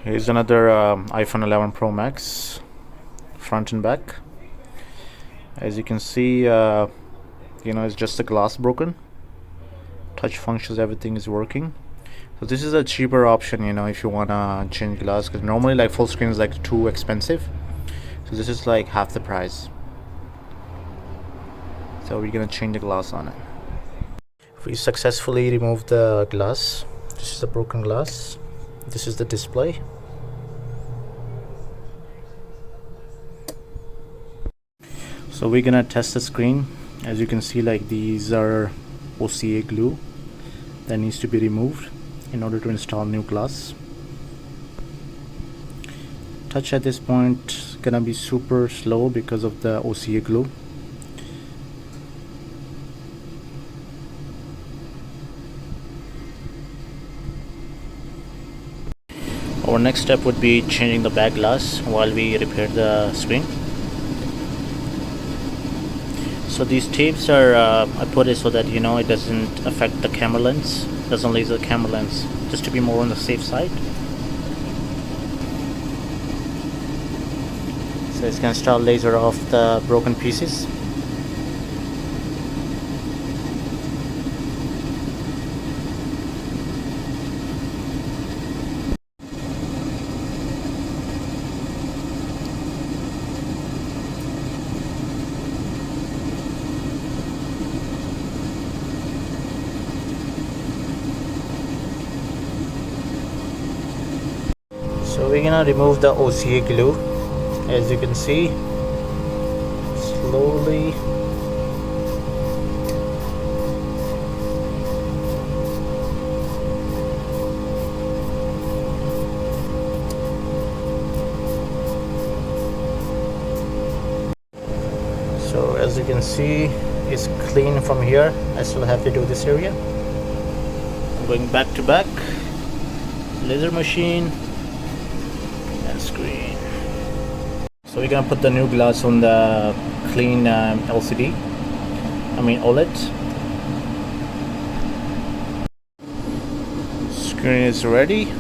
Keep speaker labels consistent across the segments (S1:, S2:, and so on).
S1: Here's another iPhone 11 Pro Max, front and back. As you can see, it's just the glass broken. Touch functions, everything is working. So this is a cheaper option, if you wanna change glass, because normally like full screen is like too expensive. So this is like half the price. So we're gonna change the glass on it. We successfully removed the glass. This is the broken glass. This is the display. So we're gonna test the screen. As you can see, like these are OCA glue that needs to be removed in order to install new glass. Touch at this point gonna be super slow because of the OCA glue. Our next step would be changing the back glass while we repair the screen. So these tapes are I put it so that it doesn't affect the camera lens, doesn't laser the camera lens, just to be more on the safe side. So it's gonna start laser off the broken pieces. So we're gonna remove the OCA glue, as you can see, slowly. So as you can see, it's clean from here. I still have to do this area. I'm going back to back, laser machine, screen. So we're gonna put the new glass on the clean LCD, OLED. Screen is ready,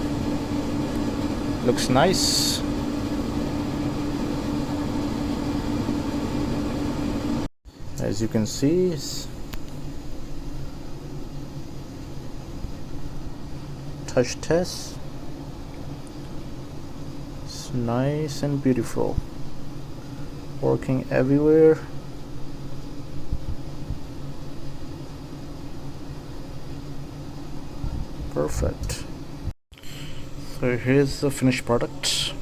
S1: looks nice. As you can see, touch test. Nice and beautiful, working everywhere. Perfect. So here's the finished product.